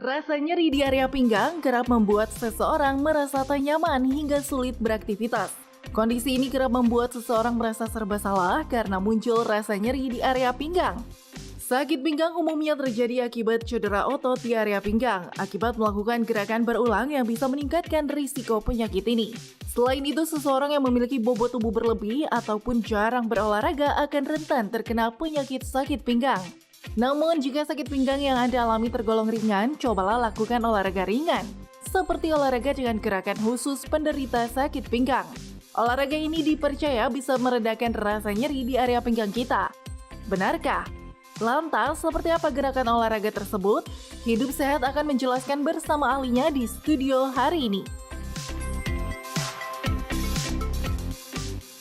Rasa nyeri di area pinggang kerap membuat seseorang merasa tak nyaman hingga sulit beraktivitas. Kondisi ini kerap membuat seseorang merasa serba salah karena muncul rasa nyeri di area pinggang. Sakit pinggang umumnya terjadi akibat cedera otot di area pinggang, akibat melakukan gerakan berulang yang bisa meningkatkan risiko penyakit ini. Selain itu, seseorang yang memiliki bobot tubuh berlebih ataupun jarang berolahraga akan rentan terkena penyakit sakit pinggang. Namun, jika sakit pinggang yang Anda alami tergolong ringan, cobalah lakukan olahraga ringan, seperti olahraga dengan gerakan khusus penderita sakit pinggang. Olahraga ini dipercaya bisa meredakan rasa nyeri di area pinggang kita. Benarkah? Lantas, seperti apa gerakan olahraga tersebut? Hidup Sehat akan menjelaskan bersama ahlinya di studio hari ini.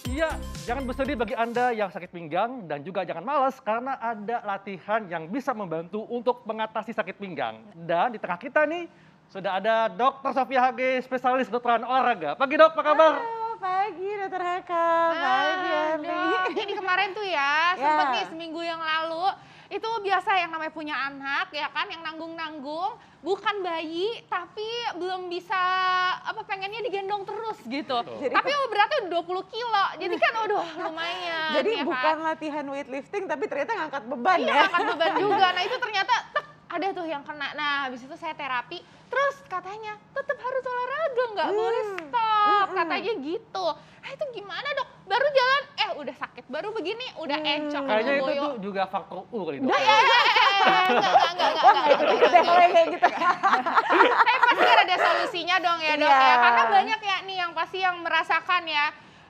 Iya, jangan bersedih bagi Anda yang sakit pinggang dan juga jangan malas karena ada latihan yang bisa membantu untuk mengatasi sakit pinggang. Dan di tengah kita nih sudah ada Dr. Sofia HG, spesialis kedokteran olahraga. Pagi dok, apa kabar? Halo, pagi Dokter Haka, pagi Andi. Dok, ini kemarin tuh ya, sempet nih seminggu yang lalu, itu biasa yang namanya punya anak ya kan, yang nanggung-nanggung, bukan bayi tapi belum bisa, pengennya digendong terus gitu. Jadi, tapi beratnya udah 20 kilo, jadi kan aduh lumayan. jadi ya bukan kan? latihan weightlifting tapi ternyata ngangkat beban Iya, ya. angkat beban juga. Nah itu ternyata ada tuh yang kena. Nah habis itu saya terapi, terus katanya tetap harus olahraga, nggak boleh stop, katanya gitu. Nah itu gimana dok? Baru jalan, udah sakit, baru begini, udah encok. Kayaknya itu boyo. tuh juga faktor U kali dok. Enggak. Ikut deh kalau yang kayak gitu. Tapi pasti ada solusinya dong ya dok Iya. ya. Karena banyak ya nih yang pasti yang merasakan ya.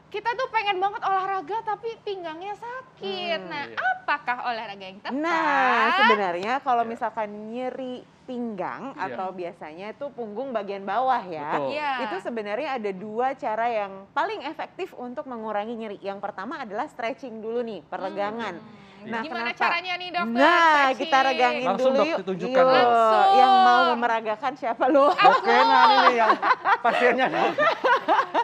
Kita tuh pengen banget olahraga tapi pinggangnya sakit. Nah, iya. apakah olahraga yang tepat? Nah, sebenarnya kalau Iya. misalkan nyeri pinggang Iya. atau biasanya itu punggung bagian bawah ya. Betul. Iya. Itu sebenarnya ada dua cara yang paling efektif untuk mengurangi nyeri. Yang pertama adalah stretching dulu nih, peregangan. Nah, Gimana kenapa? caranya nih dokter? Nah, Stretching? kita regangin Langsung, dulu Dok, yuk. ditunjukkan, Yuk, Dok. Langsung. yang mau meragakan siapa lu? Oke, nah ini yang pasiennya dok.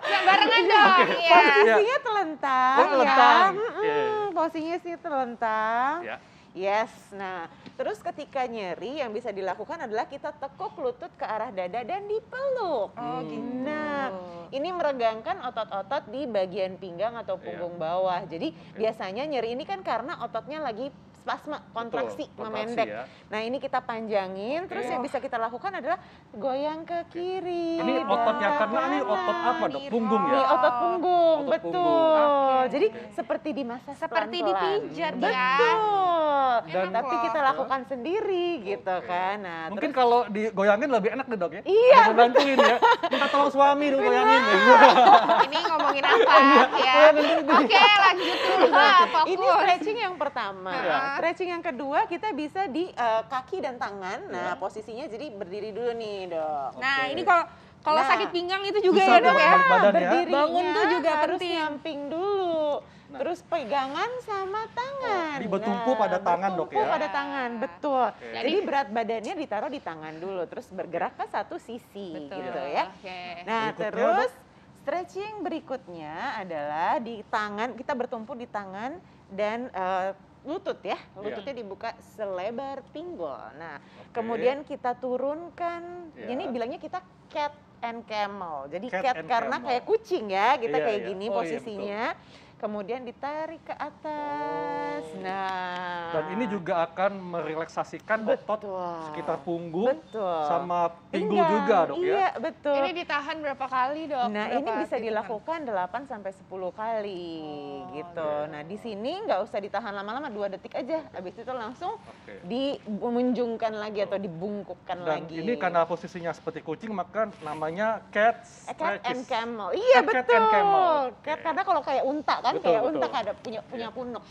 Yang barengan dong. Iya. Posisinya telentang, Oh, telentang. ya. Iya. Posisinya sih telentang. Ya. Yes, nah terus ketika nyeri yang bisa dilakukan adalah kita tekuk lutut ke arah dada dan dipeluk. Oh, gitu. Nah, ini meregangkan otot-otot di bagian pinggang atau punggung bawah. Jadi biasanya nyeri ini kan karena ototnya lagi spasme, kontraksi, Betul, kontraksi memendek. ya. Nah ini kita panjangin, terus yang bisa kita lakukan adalah goyang ke kiri. Ini dan otot yang ke kena nih otot apa dok? Nih, Punggung Di ya? otot punggung, Otot betul. punggung. Oke. Jadi seperti dimasak Seperti pelan-pelan. dipijat ya. Betul. Dan- Tapi kita loh. lakukan sendiri gitu Oke. kan. Nah, Mungkin terus kalau digoyangin lebih enak deh dok ya? Iya, Ada yang bantuin ya. Minta tolong suami dong goyangin. Ini ngomongin apa ya? Oke, lanjut dulu. Fokus. ini stretching yang pertama. Iya. Stretching yang kedua kita bisa di kaki dan tangan. Nah, posisinya jadi berdiri dulu nih, Dok. Nah, Oke. ini kalau Nah. sakit pinggang itu juga Susah ya dok ya. balik badan ya. Berdirinya Bangun tuh juga harus penting. nyamping dulu. Nah. Terus pegangan sama tangan. Jadi bertumpu pada tangan, Dok, bertumpu ya? pada tangan, betul. Oke. Jadi berat badannya ditaruh di tangan dulu, terus bergerak ke satu sisi Betul. gitu ya. Oke. Nah, Berikutnya, terus stretching berikutnya adalah di tangan, kita bertumpu di tangan dan lutut ya, lututnya dibuka selebar pinggul. Nah, kemudian kita turunkan, Ya. ini bilangnya kita cat and camel. Jadi Cat cat and karena camel. kayak kucing ya, kita Iya, kayak iya. gini Oh, iya, posisinya. Kemudian ditarik ke atas. Oh. Nah, Dan ini juga akan merelaksasikan otot betul. sekitar punggung Betul. sama pinggul Pinggang. juga dok ya. Iya, betul. Ini ditahan berapa kali dok? Nah, ini Berapa bisa hitungan? dilakukan 8 sampai 10 kali gitu. iya. Nah, di sini nggak usah ditahan lama-lama, 2 detik aja. Habis itu langsung Oke. dimunjungkan lagi atau dibungkukkan Dan lagi. ini karena posisinya seperti kucing maka namanya cat Cat and stretches. camel. Iya, Cat betul. and camel. Cat Oke. karena kalau kayak unta kan, Betul, kayak betul. unta ada punya punuk.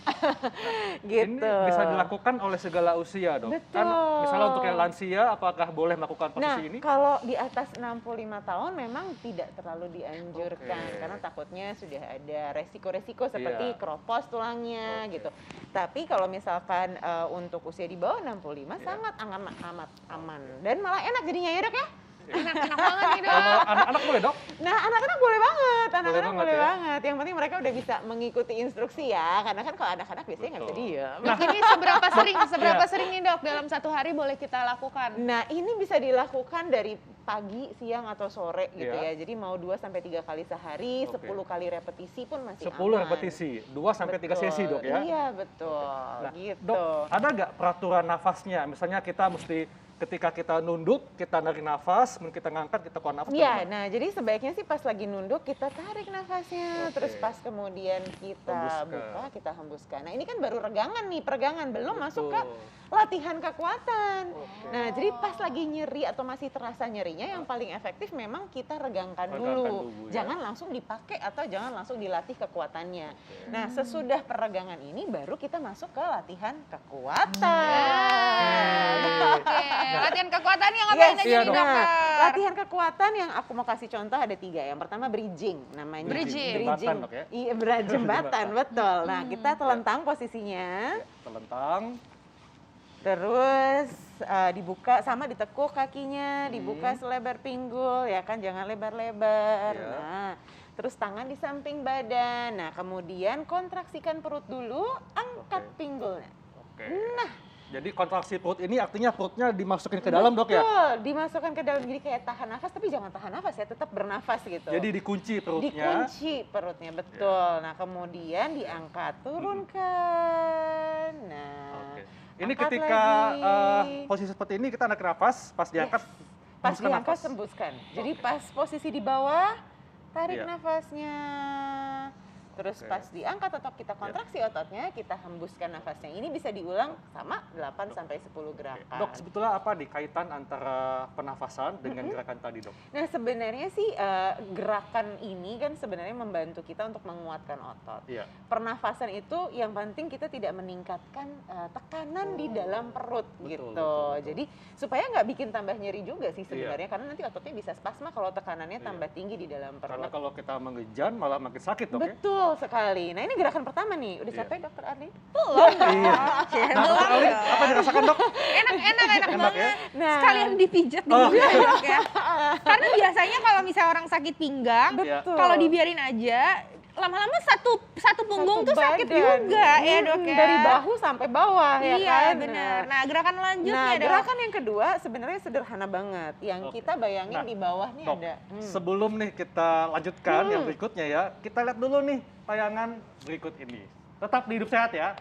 Ini gitu. bisa dilakukan oleh segala usia dok. Kan Betul. misalnya untuk yang lansia apakah boleh melakukan Nah, posisi ini? kalau di atas 65 tahun memang tidak terlalu dianjurkan Oke. karena takutnya sudah ada resiko-resiko seperti Iya. kropos tulangnya Oke. gitu. Tapi kalau misalkan untuk usia di bawah 65 Iya. sangat amat aman dan malah enak jadinya ya, Dok ya. Enak banget nih, Dok. Kalau anak-anak boleh, Dok? Nah, anak-anak boleh banget, anak-anak banget boleh ya. banget. Yang penting mereka udah bisa mengikuti instruksi ya, karena kan kalau anak-anak biasanya nggak bisa Betul. diem. Nah, ini seberapa sering nih, Dok, dalam satu hari boleh kita lakukan? Nah, ini bisa dilakukan dari pagi, siang, atau sore gitu Iya. ya. Jadi mau 2 sampai 3 kali sehari, Oke. 10 kali repetisi pun masih 10 aman. repetisi, 2 sampai 3 sesi, Dok ya? Iya, betul. Nah, Gitu. Dok, ada nggak peraturan nafasnya? Misalnya kita mesti ketika kita nunduk, kita narik nafas, kemudian kita ngangkat, kita keluar nafas. Iya, gimana? nah jadi sebaiknya sih pas lagi nunduk kita tarik nafasnya, Oke. terus pas kemudian kita Hembuskan. buka, kita hembuskan. Nah ini kan baru regangan nih, peregangan, belum masuk ke Betul. latihan kekuatan. Oke. Nah jadi pas lagi nyeri atau masih terasa nyerinya, yang paling efektif memang kita regangkan Regangkan dulu. dulu, ya. Jangan langsung dipakai atau jangan langsung dilatih kekuatannya. Oke. Nah sesudah peregangan ini baru kita masuk ke latihan kekuatan. Oke, latihan kekuatan yang ngapain Yes, aja iya nih, dong. Dokter? Nah, latihan kekuatan yang aku mau kasih contoh ada 3. Yang pertama bridging namanya. Bridging. Jembatan, Dok, ya? Iya, jembatan, betul. Nah, kita telentang posisinya, Ya, telentang. terus dibuka sama ditekuk kakinya, dibuka selebar pinggul, ya kan, jangan lebar-lebar. Iya. Nah, terus tangan di samping badan. Nah, kemudian kontraksikan perut dulu, angkat Oke. pinggulnya. Oke. Jadi kontraksi perut ini artinya perutnya dimasukin ke dalam, Dok ya? Betul, dimasukkan ke dalam, jadi kayak tahan nafas, tapi jangan tahan nafas ya, tetap bernafas gitu. Jadi dikunci perutnya. Dikunci perutnya, betul. Nah, kemudian diangkat, turunkan. Nah, Oke. Ini angkat ketika lagi. posisi seperti ini kita narik nafas, pas diangkat Pas hembuskan diangkat, nafas. hembuskan. Jadi pas posisi di bawah, tarik Iya. nafasnya. Terus Oke. pas diangkat atau kita kontraksi ototnya, kita hembuskan nafasnya. Ini bisa diulang sama 8 sampai 10 gerakan. Dok, sebetulnya apa nih kaitan antara pernafasan dengan gerakan tadi, Dok? Nah sebenarnya sih gerakan ini kan sebenarnya membantu kita untuk menguatkan otot. Iya. Pernafasan itu yang penting kita tidak meningkatkan tekanan di dalam perut Betul, gitu. betul. Jadi supaya nggak bikin tambah nyeri juga sih Iya. sebenarnya, karena nanti ototnya bisa spasma kalau tekanannya Iya. tambah tinggi di dalam Karena perut. kalau kita mengejan malah makin sakit, Dok ya? Betul sekali. Nah ini gerakan pertama nih. Udah Iya. capek Dokter Arli? Iya. Nah, Dokter Ali, apa dirasakan, Dok? Enak Enak ya? banget. Nah, Sekalian dipijat Oh. dulu ya, Dok ya. Karena biasanya kalau misalnya orang sakit pinggang, Iya. betul. kalau dibiarin aja, lama-lama satu punggung Satu tuh sakit badan. juga ya, Dok ya. Dari bahu sampai bawah ya Iya, kan. benar. Nah, gerakan lanjutnya, Nah, Dok. gerakan yang kedua sebenarnya sederhana banget. Yang Oke. kita bayangin Nah, di bawah nih Dok, ada. sebelum nih kita lanjutkan yang berikutnya ya, kita lihat dulu nih tayangan berikut ini. Tetap di Hidup Sehat ya.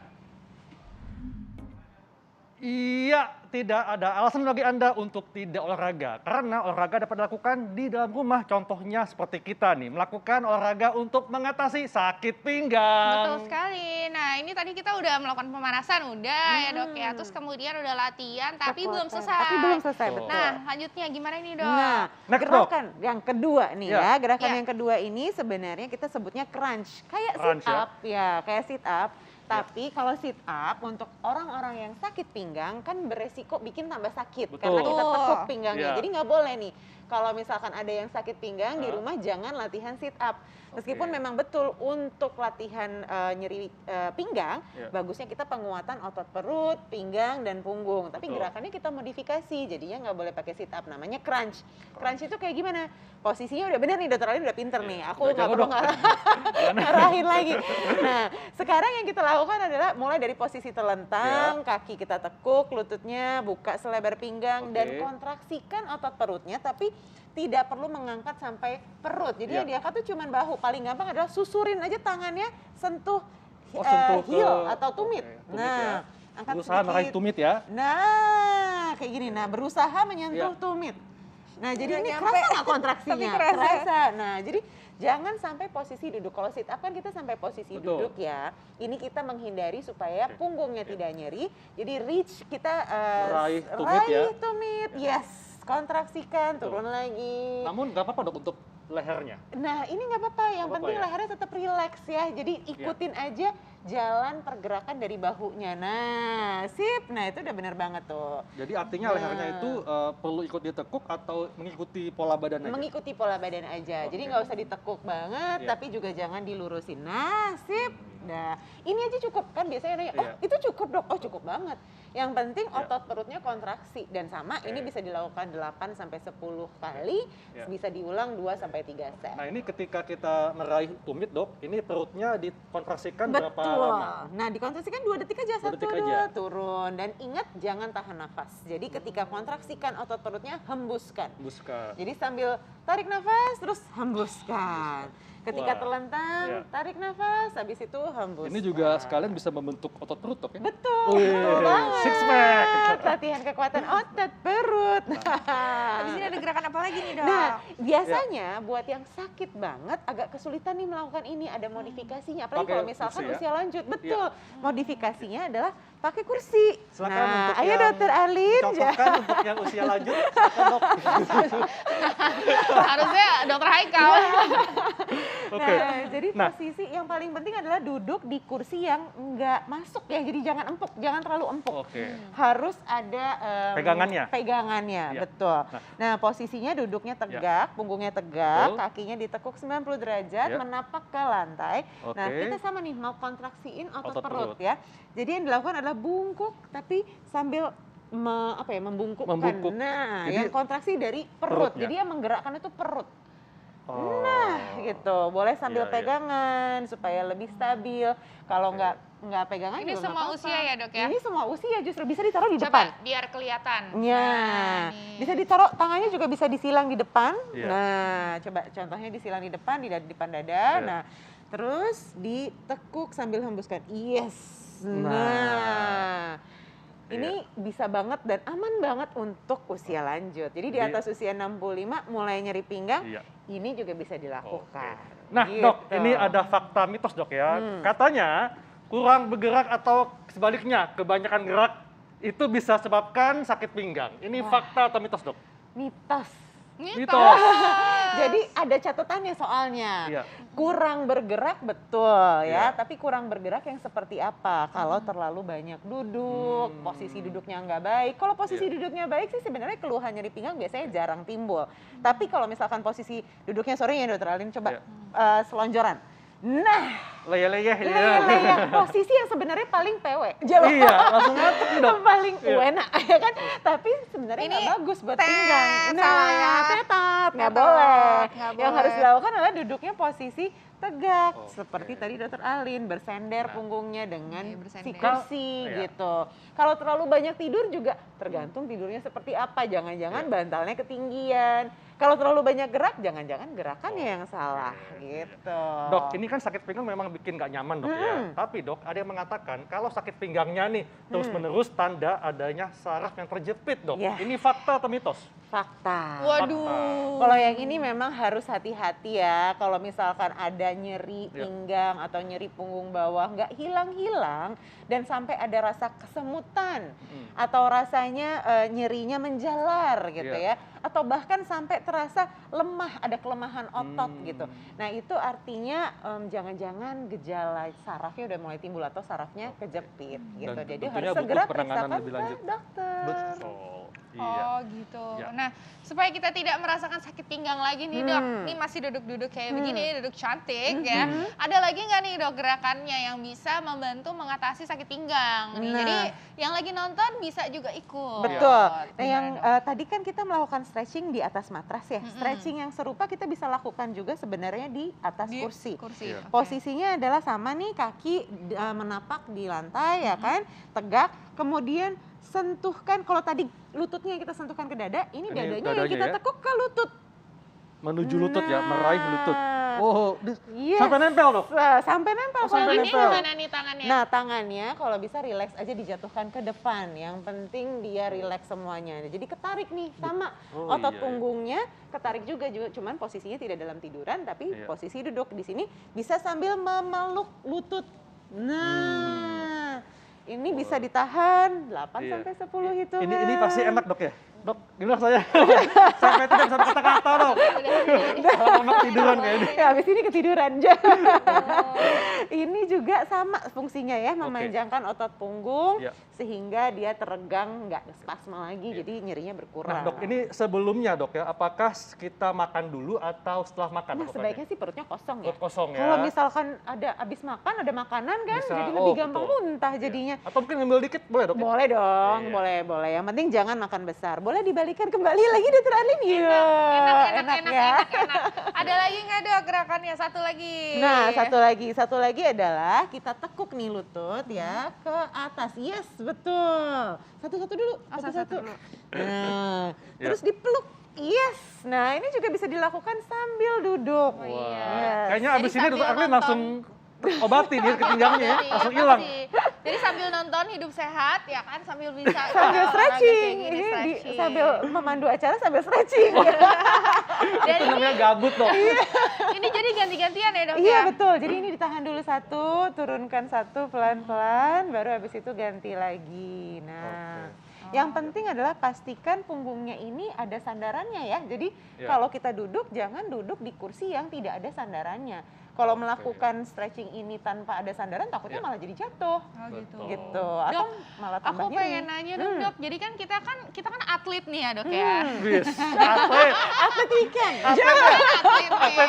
Iya, tidak ada alasan bagi Anda untuk tidak olahraga. Karena olahraga dapat dilakukan di dalam rumah. Contohnya seperti kita nih, melakukan olahraga untuk mengatasi sakit pinggang. Betul sekali. Nah, ini tadi kita udah melakukan pemanasan, udah ya, Dok ya. Terus kemudian udah latihan, tapi belum Kekuatan. selesai. Tapi belum selesai, Betul. betul. Nah, lanjutnya gimana nih, Dok? Nah, Next, gerakan yang kedua nih Ya. ya. Gerakan Ya. yang kedua ini sebenarnya kita sebutnya crunch. Kayak Crunch, sit up ya, kayak sit up. Tapi kalau sit up untuk orang-orang yang sakit pinggang kan beresiko bikin tambah sakit Betul. karena kita tekuk Betul. pinggangnya. Iya. Jadi nggak boleh nih. Kalau misalkan ada yang sakit pinggang di Hah? rumah jangan latihan sit up. Meskipun Oke. memang betul untuk latihan nyeri pinggang, Iya. bagusnya kita penguatan otot perut, pinggang, dan punggung. Tapi Betul. gerakannya kita modifikasi, jadinya nggak boleh pakai sit up. Namanya crunch. Crunch itu kayak gimana? Posisinya udah bener nih, Dokter Ali udah pinter nih. Aku Udah nggak jago, perlu Dok. ngarahin lagi. Nah, sekarang yang kita lakukan adalah mulai dari posisi telentang, kaki kita tekuk, lututnya buka selebar pinggang, dan Oke. kontraksikan otot perutnya, tapi tidak perlu mengangkat sampai perut. Jadi Iya. yang diangkat tuh cuman bahu. Paling gampang adalah susurin aja tangannya, sentuh, Sentuh ke heel atau tumit. Oke, tumit Nah, ya. angkat Berusaha meraih sedikit. tumit ya. Nah, kayak gini. Nah, berusaha menyentuh Iya. tumit. Nah, jadi Nggak ini nyampe. kerasa nggak kontraksinya? Tapi kerasa. Nah, jadi jangan sampai posisi duduk. Kalau sit up kan kita sampai posisi Betul. duduk ya. Ini kita menghindari supaya Oke. punggungnya tidak nyeri. Jadi reach kita Meraih tumit ya. tumit. Yes, kontraksikan, Betul. turun lagi. Namun nggak apa-apa, Dok, untuk lehernya. Nah, ini nggak apa-apa. Yang Nggak penting apa-apa ya? lehernya tetap rileks ya. Jadi ikutin aja jalan pergerakan dari bahunya. Nah, sip. Nah, itu udah bener banget tuh. Jadi artinya lehernya itu perlu ikut ditekuk atau mengikuti pola badan aja? Mengikuti pola badan aja. Jadi Oke. nggak usah ditekuk banget, Iya. tapi juga jangan dilurusin. Nah, sip. Nah, ini aja cukup kan biasanya nanya, oh Iya. itu cukup dok, oh cukup banget. Yang penting Iya. otot perutnya kontraksi dan sama ini Oke. bisa dilakukan 8 sampai 10 kali, Iya. bisa diulang 2 sampai 3 set. Nah ini ketika kita meraih tumit dok, ini perutnya dikontraksikan berapa Betul. lama? Nah, dikontraksikan 2 detik aja, 2 satu, detik aja. dua, turun. Dan ingat jangan tahan nafas. Jadi ketika kontraksikan otot perutnya, hembuskan. Buska. Jadi sambil tarik nafas, terus hembuskan. Ketika Wah, terlentang, iya. tarik nafas, habis itu hembuskan. Ini juga sekalian bisa membentuk otot perut dok ya? Betul, Wih, betul banget. six pack. Latihan kekuatan otot perut. Habis ini ada gerakan apa lagi nih dok? Nah, biasanya buat yang sakit banget agak kesulitan nih melakukan ini, ada modifikasinya. Apalagi Pakai kalau misalkan kursi ya? usia lanjut, betul. Modifikasinya adalah pakai kursi. Silakan Nah, untuk ayo yang dokter Alin. Contohkan untuk yang usia lanjut, silakan dok. Harusnya dokter Haikal. Oke. Nah, jadi Nah. posisi yang paling penting adalah duduk di kursi yang enggak masuk ya. Jadi jangan empuk, jangan terlalu empuk. Oke. Harus ada Pegangannya? Pegangannya, Iya. betul. Nah. Nah, posisinya duduknya tegak, punggungnya tegak, Betul. kakinya ditekuk 90 derajat, Iya. menapak ke lantai. Nah, Oke. kita sama nih mau kontraksiin otot, Otot perut perut. ya. Jadi yang dilakukan adalah bungkuk tapi sambil membungkukkan. Membungkuk. Nah, Jadi yang kontraksi dari perut. perutnya. Jadi yang menggerakkan itu perut. Oh. Nah, gitu. Boleh sambil Iya, iya. pegangan supaya lebih stabil. Kalau Oke. nggak pegangan Ini juga nggak semua apa-apa. usia ya, Dok, ya? Ini semua usia justru bisa ditaruh di Coba depan. biar kelihatan. Ya, nih. bisa ditaruh tangannya juga bisa disilang di depan. Iya. Nah, coba contohnya disilang di depan, di depan dada. Iya. Nah, terus ditekuk sambil hembuskan. Yes. Nah. Nah. Iya. Ini bisa banget dan aman banget untuk usia lanjut. Jadi di Jadi- atas usia 65 mulai nyeri pinggang, Iya. ini juga bisa dilakukan. Nah Gitu. dok, ini ada fakta mitos dok ya. Katanya kurang bergerak atau sebaliknya kebanyakan gerak itu bisa sebabkan sakit pinggang. Ini fakta atau mitos dok? Mitos. Mitos. Jadi ada catatannya soalnya. Iya. Kurang bergerak betul ya, Iya. tapi kurang bergerak yang seperti apa? Kalau terlalu banyak duduk, posisi duduknya nggak baik. Kalau posisi Iya. duduknya baik sih sebenarnya keluhan nyeri pinggang biasanya jarang timbul. Tapi kalau misalkan posisi duduknya, sorry ya dokter Alin, coba selonjoran. Nah, Leyeh-leyeh ya. leyeh-leyeh, posisi yang sebenarnya paling PW. Iya, langsung ngantuk nih dok. Paling Iya. enak ya kan, tapi sebenarnya Ini nggak bagus buat tet, pinggang. salah ya. Tetat, nggak Tetat, boleh. nggak Yang harus boleh. dilakukan adalah duduknya posisi tegak, Oke. seperti tadi dokter Alin, bersender Nah. punggungnya dengan Oke, si bersender. kursi Iya. gitu. Kalau terlalu banyak tidur juga tergantung tidurnya seperti apa. Jangan-jangan Iya. bantalnya ketinggian. Kalau terlalu banyak gerak, jangan-jangan gerakannya yang salah Oke. gitu. Dok, ini kan sakit pinggang memang bikin nggak nyaman dok ya. Tapi dok, ada yang mengatakan kalau sakit pinggangnya nih terus-menerus tanda adanya saraf yang terjepit dok. Iya. Ini fakta atau mitos? Fakta. Waduh. Kalau yang ini memang harus hati-hati ya. Kalau misalkan ada nyeri Ya. pinggang atau nyeri punggung bawah nggak hilang-hilang dan sampai ada rasa kesemutan atau rasanya nyerinya menjalar gitu Ya. ya. Atau bahkan sampai terasa lemah, ada kelemahan otot gitu. Nah itu artinya jangan-jangan gejala sarafnya udah mulai timbul atau sarafnya kejepit gitu. Dan Jadi tentunya harus butuh segera penanganan periksakan lebih ke lanjut. dokter. Betul. Iya. Oh gitu. Ya. Nah, supaya kita tidak merasakan sakit pinggang lagi nih dok, Hmm. ini masih duduk-duduk kayak begini, duduk cantik ya. Ada lagi nggak nih dok gerakannya yang bisa membantu mengatasi sakit pinggang nih? Nah. Jadi yang lagi nonton bisa juga ikut. Betul. Nah, Gimana, yang Dok? tadi kan kita melakukan stretching di atas matras ya. Stretching yang serupa kita bisa lakukan juga sebenarnya di atas Di kursi. Kursi. Iya. oke. Posisinya adalah sama nih, kaki menapak di lantai ya kan, tegak. Kemudian sentuhkan, kalau tadi lututnya yang kita sentuhkan ke dada, ini Ini dadanya yang dadanya kita ya. tekuk ke lutut. Menuju lutut ya, meraih lutut. Nah, Oh, yes. sampai nempel dok. Sampai nempel. Oh, sampai kalau Tangannya nempel. gimana nih tangannya? Nah tangannya kalau bisa rileks aja dijatuhkan ke depan. Yang penting dia rileks semuanya. Jadi ketarik nih sama Oh, otot iya, iya. punggungnya ketarik juga, cuman posisinya tidak dalam tiduran tapi Iya. posisi duduk di sini bisa sambil memeluk lutut. Nah ini bisa ditahan 8 Iya. sampai 10 hitungan. Ini pasti enak dok ya? Dok, gimana saya? Sampai tidak bisa kata-kata, Dok. Anak tiduran kayaknya. Ya, habis ini ketiduran aja. Ini juga sama fungsinya ya, memanjangkan otot punggung sehingga dia teregang, nggak spasme lagi, jadi nyerinya berkurang. Nah, Dok, ini sebelumnya, Dok ya, apakah kita makan dulu atau setelah makan? Nah, sebaiknya sih perutnya kosong ya. Perut kosong ya. Kalau misalkan ada habis makan, ada makanan kan, Bisa, jadi lebih gampang betul. muntah jadinya. Atau mungkin ngambil dikit, boleh, Dok? Boleh dong, Iya. boleh. Yang penting jangan makan besar. Boleh dibalikan kembali lagi, Dokter Alin? Iya, Enak. ya. Ada lagi nggak Dok gerakannya? Satu lagi. Nah, satu lagi adalah kita tekuk nih lutut ya ke atas. Yes, betul. Satu-satu dulu. Satu-satu dulu. Nah, terus dipeluk. Yes. Nah, ini juga bisa dilakukan sambil duduk. Oh, iya. Yes. Kayaknya Jadi abis ini sambil Dokter Arlin nonton. langsung obati dia ketinggangnya ya, Pasti, langsung ya hilang. pasti. Jadi sambil nonton Hidup Sehat ya kan, sambil bisa Sambil olahraga stretching. kayak gini, Ini stretching. sambil memandu acara sambil stretching. Dan Itu namanya gabut, Dok. ini jadi ganti-gantian ya Dok Iya ya? betul, jadi ini ditahan dulu satu, turunkan satu pelan-pelan, baru habis itu ganti lagi. Nah, yang penting adalah pastikan punggungnya ini ada sandarannya ya. Jadi kalau kita duduk, jangan duduk di kursi yang tidak ada sandarannya. Kalau melakukan stretching ini tanpa ada sandaran, takutnya malah jadi jatuh. Oh gitu. Gitu, atau malah tambah Aku nyeri. pengen nanya dong Dok, jadi kan kita kan atlet nih ya Dok ya? Wis, atlet. Atlet weekend. Atlet nih,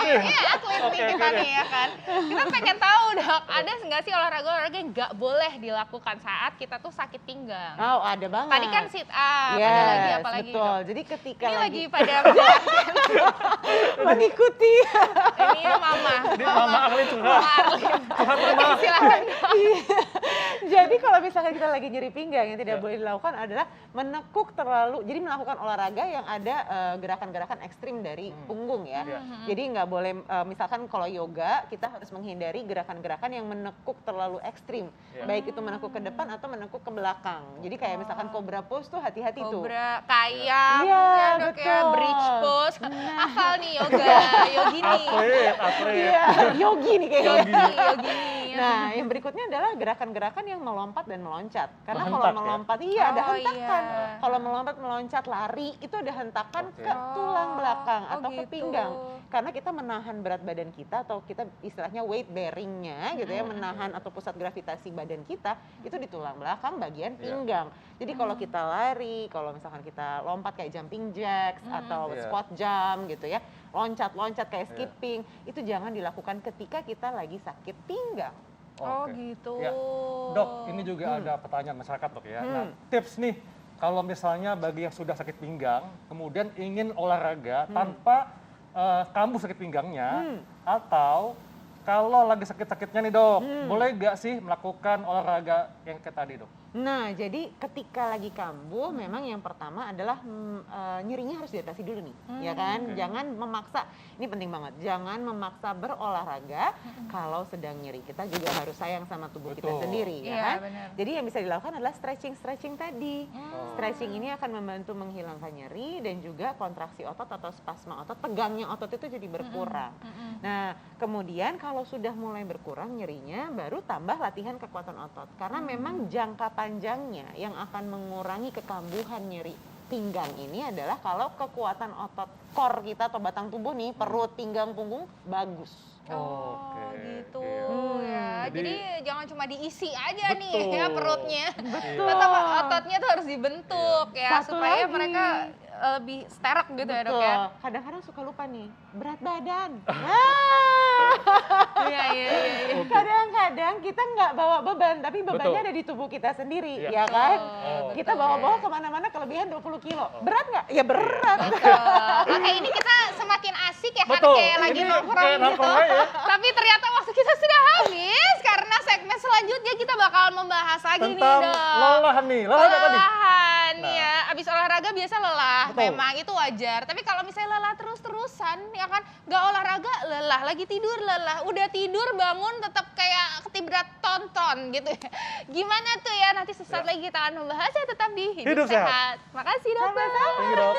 nih. iya atlet nih Oke, kita oke. nih ya kan. Kita pengen tahu Dok, ada nggak sih olahraga yang nggak boleh dilakukan saat kita tuh sakit pinggang? Oh, ada banget. Tadi kan sit up, Yes, ada lagi apa lagi betul. Dok? Jadi ketika Ini lagi lagi pada menjalankan, mengikuti ini mama. Ini Mama Arlin curhat. Mama Arlin. Curhat Oke, rumah. silakan Dok. Jadi kalau misalkan kita lagi nyeri pinggang, yang tidak boleh dilakukan adalah menekuk terlalu, jadi melakukan olahraga yang ada gerakan-gerakan ekstrim dari punggung ya. Jadi nggak boleh, misalkan kalau yoga, kita harus menghindari gerakan-gerakan yang menekuk terlalu ekstrim. Baik itu menekuk ke depan atau menekuk ke belakang. Jadi kayak misalkan cobra pose tuh hati-hati tuh. Cobra, kayam, Iya, ya Dok ya, betul. bridge pose. Hafal nih yoga, yogini. Atlet. Iya, yogi nih kayaknya. Yogini. Nah, yang berikutnya adalah gerakan-gerakan yang melompat dan meloncat. Karena kalau Menghentak ya? melompat, iya ada Oh, hentakan. iya. Kalau melompat, meloncat, lari, itu ada hentakan ke tulang belakang atau ke gitu. pinggang. Karena kita menahan berat badan kita atau kita istilahnya weight bearingnya gitu ya, menahan atau pusat gravitasi badan kita itu di tulang belakang bagian pinggang. Jadi kalau kita lari, kalau misalkan kita lompat kayak jumping jacks atau squat jump gitu ya, loncat-loncat kayak skipping, itu jangan dilakukan ketika kita lagi sakit pinggang. Oh Oke. gitu. Ya. Dok, ini juga ada pertanyaan masyarakat, Dok ya. Nah, tips nih kalau misalnya bagi yang sudah sakit pinggang, kemudian ingin olahraga tanpa kambuh sakit pinggangnya, atau kalau lagi sakit-sakitnya nih Dok, boleh nggak sih melakukan olahraga yang kayak tadi Dok? Nah, jadi ketika lagi kambuh, memang yang pertama adalah nyerinya harus diatasi dulu nih, ya kan? Jangan memaksa, ini penting banget, jangan memaksa berolahraga kalau sedang nyeri. Kita juga harus sayang sama tubuh kita Betul. sendiri, ya Iya, kan? benar. Jadi yang bisa dilakukan adalah stretching tadi. Stretching ini akan membantu menghilangkan nyeri dan juga kontraksi otot atau spasma otot, tegangnya otot itu jadi berkurang. Nah, kemudian kalau sudah mulai berkurang nyerinya, baru tambah latihan kekuatan otot. Karena memang jangka panjangnya yang akan mengurangi kekambuhan nyeri pinggang ini adalah kalau kekuatan otot core kita atau batang tubuh nih, perut, pinggang, punggung bagus. Oh Oke, gitu iya. ya. Jadi- Jadi jangan cuma diisi aja nih Betul. ya perutnya. Betul. Tetap ototnya tuh harus dibentuk ya Satu supaya lagi. mereka lebih sterek gitu ya Dok ya. Kadang-kadang suka lupa nih, berat badan. Iya. Kadang-kadang kita nggak bawa beban, tapi bebannya Betul. ada di tubuh kita sendiri, Iya. ya kan? Oh, Kita betul. bawa-bawa kemana-mana kelebihan 20 kilo. Berat nggak? Ya berat. Betul. Oke, ini kita semakin asik ya kan Betul. kayak lagi Ini nongkrong kayak gitu. nongkrong aja ya. Tapi ternyata waktu kita sudah habis karena segmen selanjutnya kita bakal membahas lagi nih Tentang Dok. lelah nih, lelah nggak tadi? Kelelahan Nah. ya, abis olahraga biasa lelah, Betul. memang itu wajar. Tapi kalau misalnya lelah terus-terusan, ya kan nggak olahraga lelah, lagi tidur lelah, udah tidur bangun tetap kayak ketibrat tonton gitu ya. Gimana tuh ya, nanti sesaat lagi kita akan membahasnya tetap di Hidup, Hidup Sehat. Sehat. Makasih dokter. Thank you, Dok.